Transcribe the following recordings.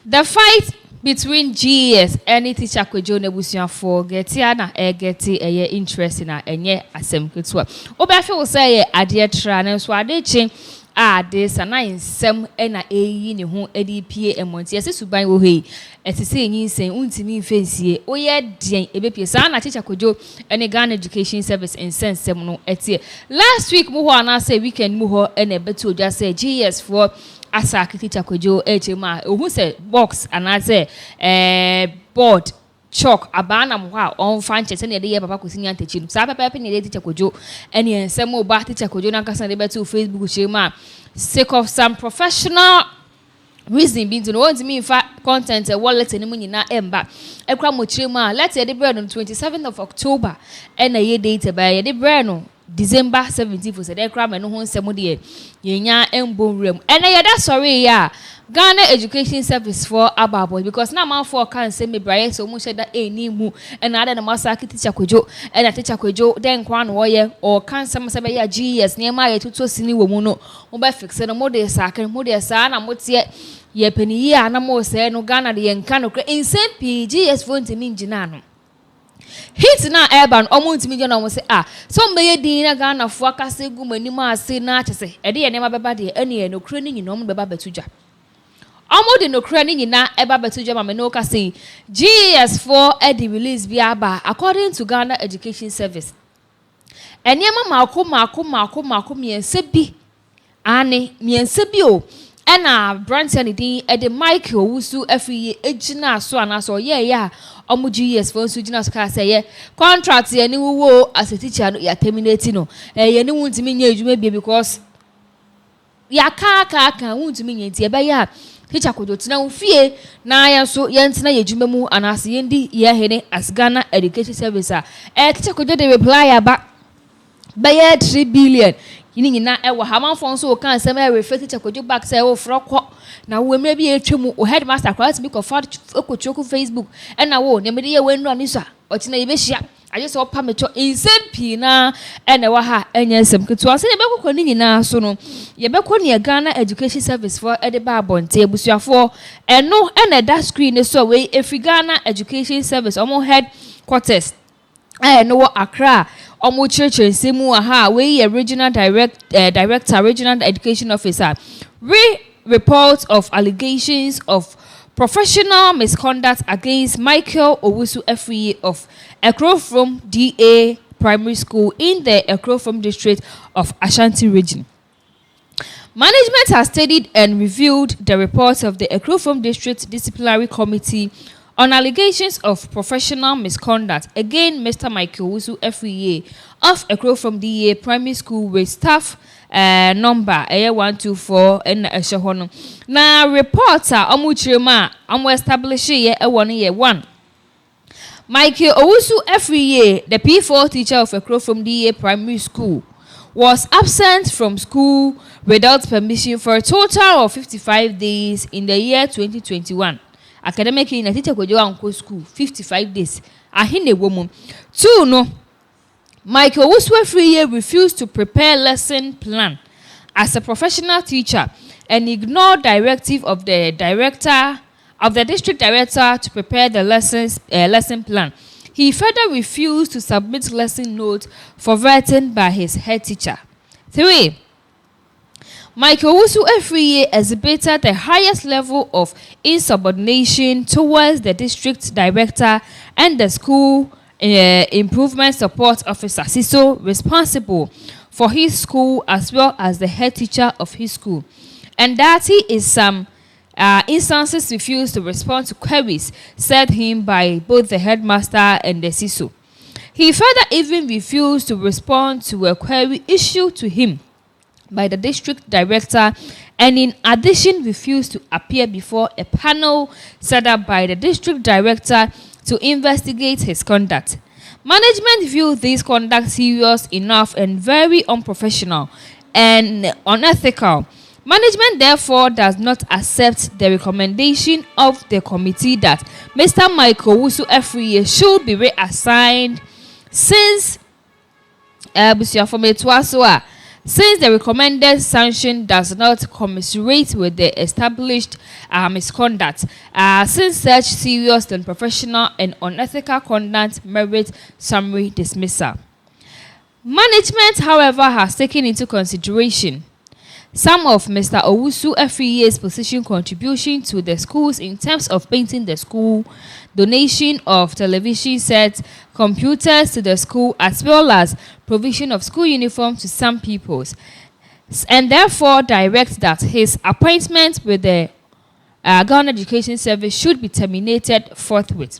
The fight between GS and teacher Kwadwo Nebusia for Getiana Getty a interest in a asem kutua. Obafi will say a dear tran so ade this and I some ena e ni ho ADPA and Monty Suban wo he et say yin say untimi fancy o ye den ebepie sa na teacher Kwadwo and Ghana Education Service in sense sem no etie. Last week mu ho ana say weekend mu ho and e beto just say GS for Asaki teacher Kwadwo HMA who say box and I say board chalk abana mwa on fanche se ne de ye papa kwesinya ntachi no sa papa ne de teacher Kwadwo ene ensem oba teacher Kwadwo na kasa de beto Facebook chema sake of some professional reason being to know want me fa content wallet ni munyina emba ekra mo chema let ye de bread on 27th of October ene ye date ba ye de bread no December 17th for the crime and no one semody yenya embon room. And I that sorry ya Ghana Education Service for Ababo because now man for can say me Brian so much that ni mu and other than Masaki teacher Kwadwo and a teacher Kwadwo then Kwan warrior or can some say ya GS near my to sini womuno mobile fix no more de sakin more de sana motie ye penny ya na mo say no Ghana the enkano insane PGS phone to me jinano. Hit na urban omuntu million na say some be din na Ghana fo akase gu manima ase na chese e de ye nema beba de ene no kura ni nyina omu beba betuja omu de no kura ni nyina eba betuja ma me no ka say GS4 e de release bi aba according to Ghana Education Service enema mako miense bi ane miense bi o ena branch ani din e de Michael Wusu afiye ejina so anaso ye ya omu GS for so jina so ka say ye contract ye ni wo as a teacher no ya terminate no ye ni wuntimi nya ejuma bi because ya ka wuntimi nya nti e be ya teacher Kwadwo tina ufie na ya so ye ntina ye ejuma mu anase ye ndi ye hene as Ghana Education Service teacher Kwadwo de reply aba be ye 3 billion yini nyina e wo hamanfo so kan sem e refer teacher Kwadwo back say wo froko na wo emre bi etwemu o headmaster kwat mi ko fa okochoku Facebook e na wo ne me de ye wenu ani so o tina ye be hia aje so pa mecho insempi na e na wa ha enya nsem ketu se ye be kokko ni nyina so no ye be ko ne Ghana Education Service for e de ba bonte abusuafo eno e na that screen so we efi Ghana Education Service omo headquarters no Accra omo church nsemu aha we regional director regional education officer report of allegations of professional misconduct against Michael Owusu Efriye of Ekrofrom DA Primary School in the Ekrofrom district of Ashanti region. Management has studied and reviewed the reports of the Ekrofrom District Disciplinary Committee on allegations of professional misconduct against Mr. Michael Owusu Efriye of Ekrofrom DA Primary School with staff number 124 and Eshohono. Now reporter Omuchirema establish ye year 1. Michael Owusu Efriye, the P4 teacher of Ekrofrom DA Primary School, was absent from school without permission for a total of 55 days in the year 2021. Academic in a teacher Kwadwo school 55 days. Ahine woman. 2 no. Michael Owusu Efriye refused to prepare lesson plan as a professional teacher and ignored directive of the district director to prepare the lesson plan. He further refused to submit lesson notes for vetting by his head teacher. 3. Michael Owusu Efriye exhibited the highest level of insubordination towards the district director and the school improvement support officer, CISO, responsible for his school as well as the head teacher of his school, and that he in some instances refused to respond to queries sent him by both the headmaster and the CISO. He further even refused to respond to a query issued to him by the district director, and in addition refused to appear before a panel set up by the district director to investigate his conduct. Management viewed this conduct serious enough and very unprofessional and unethical. Management therefore does not accept the recommendation of the committee that Mr. Michael Owusu Efriye should be reassigned since Since the recommended sanction does not commiserate with the established misconduct, since such serious, unprofessional, and unethical conduct merits summary dismissal. Management, however, has taken into consideration some of Mr. Owusu Efriye's position contribution to the schools in terms of painting the school, donation of television sets, computers to the school, as well as provision of school uniforms to some pupils, and therefore direct that his appointment with the Ghana Education Service should be terminated forthwith.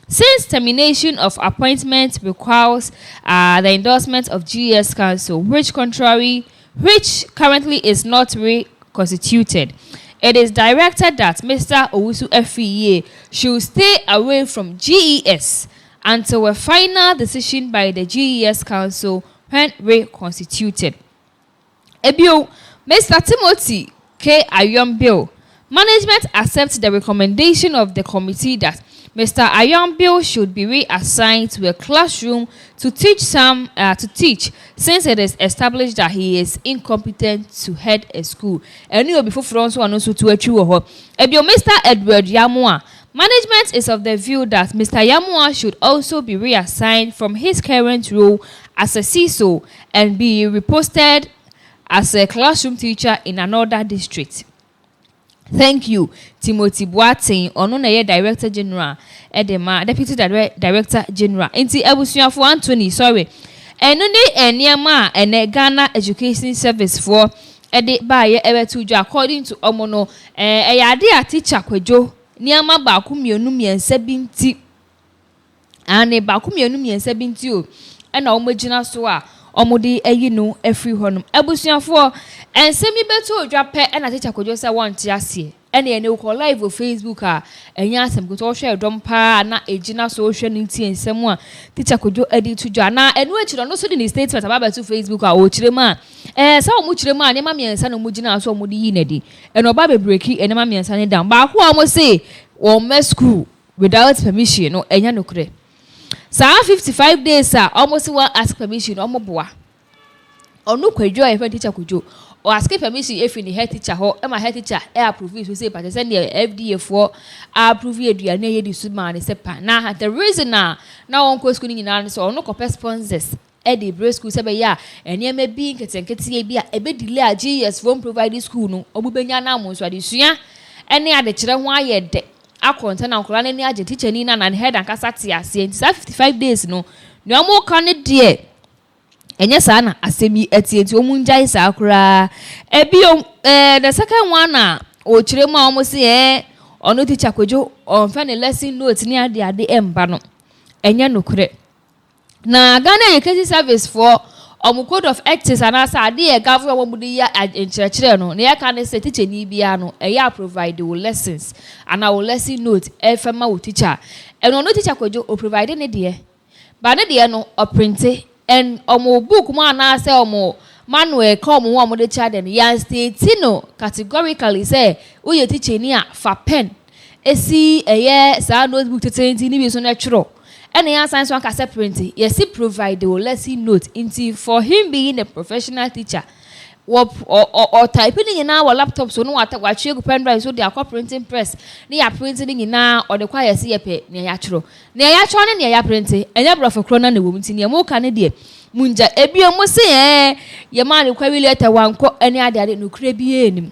Since termination of appointment requires the endorsement of GES Council, which currently is not reconstituted, it is directed that Mr. Owusu Efriye should stay away from GES until a final decision by the GES Council when reconstituted. Ebio, Mr. Timothy K. Ayombil, management accepts the recommendation of the committee that Mr. Ayombil should be reassigned to a classroom to teach since it is established that he is incompetent to head a school. And you before France one also to a true Mr. Edward Yamua, management is of the view that Mr. Yamua should also be reassigned from his current role as a CISO and be reposted as a classroom teacher in another district. Thank you, Timothy Boateng, Ononaye Director General, Edema, Deputy Director General. Inti Ebusuafo Anthony, sorry. Enune Enyama and Ghana Education Service for Ede Baye Ebetujo, according to Omono, Eyade a teacher Kwadwo, Niama Baku Mienu Miensa Binti. Ane Baku Mienu Miensa Binti o. Ena omegyina so a omode eyinu efri honum ebusuafo ensemi beto odwape ena teacher Kwadwo se wonte ase ena ene uko live o Facebook a enya asem ko to hwe edom pa na ejina so hwe nti ensem a teacher Kwadwo edi tudwa na enu akiro no so di ni statement ababa to Facebook a o kirema sa o mu kirema ne ma miensa no mugina so omode yi nadi ena oba be breaki ene ma miensa ne down ba ko a mo say wo me school without permission no enya no kure. So 55 days almost one ask permission omoboa. Onu Kwadwo e teacher Kwadwo or ask permission if in the head teacher ho e ma head teacher e approve it say but send the FDA for approve aduane ye di suma ne sepa na the reason na on ko school ni na so onu ko sponsors e dey break school say be ya ene ma bi nketenkete bi a e be delay a GS from provide school no obubenya na mo so adesua ene ade kire ho ayede akonta na nkora ni age teacher ni na head and kasa ti ase 55 days no ne omo ka ne de enye sa na asemi ati omu njai sa akura ebio the second one na o kire mu omo se ono teacher Kwadwo on fa ne lesson note ni ade emba no enye nokure na Ghana Education Service for code of ethics and as ade government wo mudi ya enchire no na ya ne say teacher ni bia no ya provide the lessons and our lesson note efema wo teacher and no teacher Kwadwo o provide ne de ba ne de no o print and book mo na say manual come wo de child and ya state no categorically say uye teacher ni a fa pen esi sa notebook teaching ni bi so na tworo. And the science one can separate. Yes, he provide the lesson note into for him being a professional teacher. Or typing in our laptop so no what you pen drive so they are printing press. They are printing in now or the choir see a pay near yatro. Near yatron near ya printing and ya brought for crona the woman in your more canadian. Munja ebio mo say your man require letter one quote any other no crebi.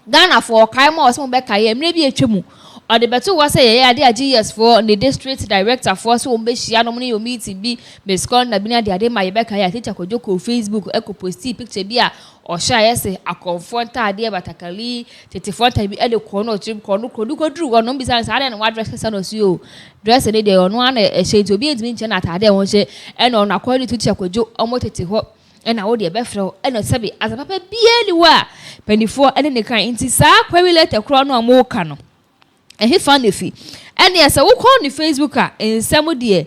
Ghana for Kaimo or some back I am maybe a chumu. Or the better was say idea GS for the district director for so be she anomaly meeting be Miss Con Nabina the Ade my back I teacher Kwadwo Facebook echo post picture bia or share say a confront idea batakali 34 time be the corner trim corner could drew or no besides I don't what dress was you dress any day on one a shade to be mentioned at Ade one say and on according to teacher Kwadwo almost hot and I would be a befro and a sabi as a papa be anywhere penny for and the kind into sa query letter crown or more cano. And he found the fee. And yes, I will call the Facebook in some dear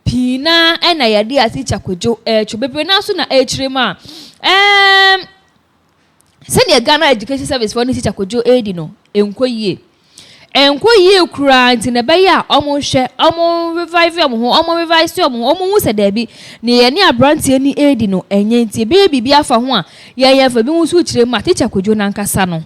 Pina and I idea teacher Kwadwo to be pronounced na Rema. Send your Ghana Education Service for teacher Kwadwo Edino in Koye. enko ye kura nti ne be ya omo revive omo revise omo hu se da bi ne ye ne abrante ni edi no enye nti be bibi afa ho a ye fa bi hu su kire ma teacher Kwadwo na nkasa no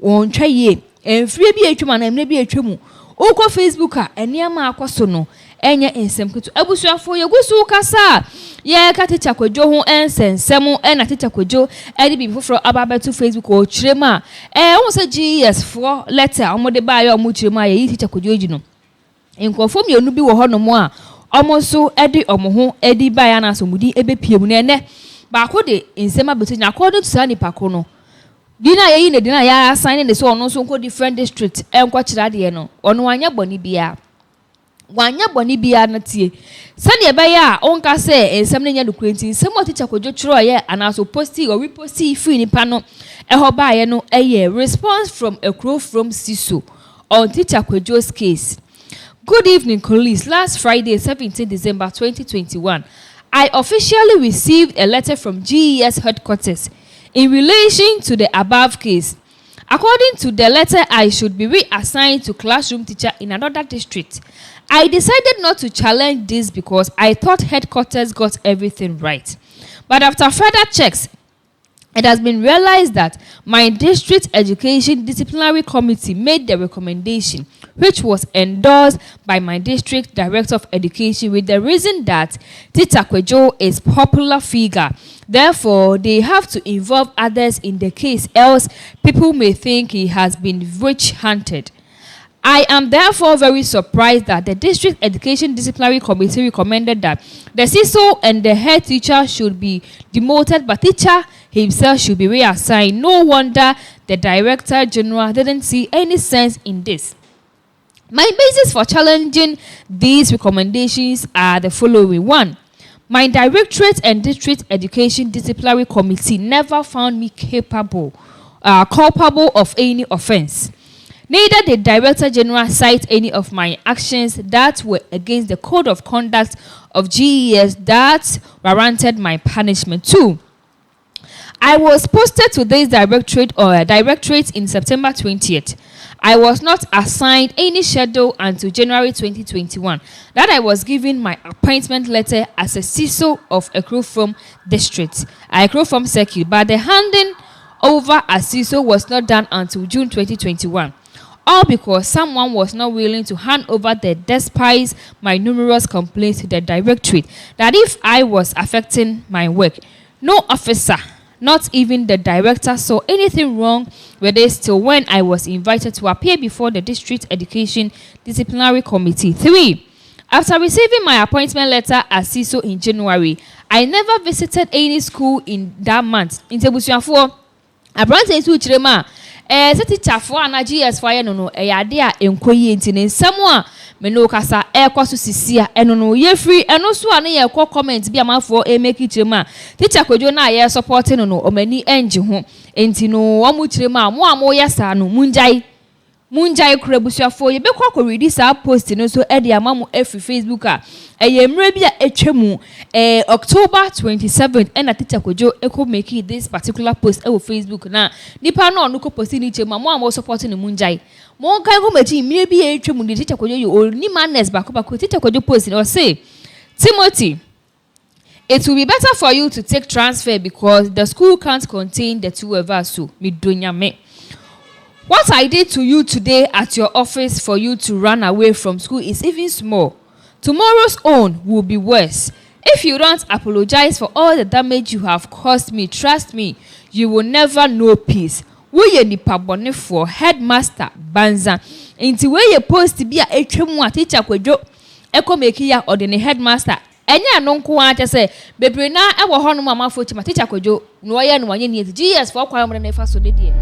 won twa ye enfrie bi atwuma na emne bi atwamu uko Facebook a eniama akoso no enye ensem ketu abusuafo ye gusu kasa ye ka teacher Kwadwo ho ensensem na teacher Kwadwo edi bi foforo ababetu Facebook o kirema won se GS for letter omode ba ye omo kirema ye teacher Kwadwo gi no enkofo mienu bi wo hono mo a omo so edi omo ho edi ba ya na so mudi ebepiem na ene ba ko de ensem abetu na according to sani pako no dina ye ne dina ya assign ne so ono so nko different district enko kira de no ono anya boni bia na tie sane be ya onka se ensem ne nya do kwenti ensem o teacher Kwadwo chiro ye anaso posti or reposti free nipa no eho ba ye no eye response from a crow from Siso on teacher Kwadwo's case. Good evening, colleagues. Last Friday, 17 December 2021, I officially received a letter from GES headquarters in relation to the above case. According to the letter, I should be reassigned to classroom teacher in another district. I decided not to challenge this because I thought headquarters got everything right. But after further checks, it has been realized that my district education disciplinary committee made the recommendation, which was endorsed by my district director of education with the reason that Teacher Kwadwo is a popular figure. Therefore, they have to involve others in the case, else people may think he has been witch-hunted. I am therefore very surprised that the District Education Disciplinary Committee recommended that the CISO and the head teacher should be demoted, but teacher himself should be reassigned. No wonder the Director General didn't see any sense in this. My basis for challenging these recommendations are the following. 1. My Directorate and District Education Disciplinary Committee never found me culpable of any offense. Neither did Director General cite any of my actions that were against the code of conduct of GES that warranted my punishment. 2. I was posted to this directorate in September 20th. I was not assigned any schedule until January 2021. That I was given my appointment letter as a CISO of Ekrofrom district, Ekrofrom circuit, but the handing over as CISO was not done until June 2021. All because someone was not willing to hand over despite my numerous complaints to the directorate that if I was affecting my work, no officer, not even the director, saw anything wrong with it till when I was invited to appear before the District Education Disciplinary Committee. 3. After receiving my appointment letter as CISO in January, I never visited any school in that month. In Tebusuafo, Abrante Su Chirema, teacher for an GS fire no yade a enkoyi ntine nsemo a me no kasa kwaso sisia eno no ye free eno so a ne ye kɔ comment bi amafo make chirema teacher Kwadwo na ye support no omani enje ho enti no omu chirema mo amo ye sa no munjai kura busuafo ye bekɔ akɔ read sa post no so e de amamu every Facebook a eye mre bi a etwemu October 27th and teacher Kwadwo eko make this particular post e wo Facebook na nipa no no ko post ni chema mo am support ni munjai mo kai go machi mre bi e etwemu ni teacher Kwadwo yo ni madness bako teacher Kwadwo post no say Timothy, it will be better for you to take transfer because the school can't contain the two of us. So me donya me. What I did to you today at your office for you to run away from school is even small. Tomorrow's own will be worse. If you don't apologize for all the damage you have caused me, trust me, you will never know peace. We nipa bone for headmaster Banza. Inti we ye post bi a etwemu a teacher Kwadwo eko make ya ordinary headmaster. Enya no nko a say bebre na e wo ho no mama fo teacher Kwadwo no ye no wanye ni GS for kwa mo na fa so de de.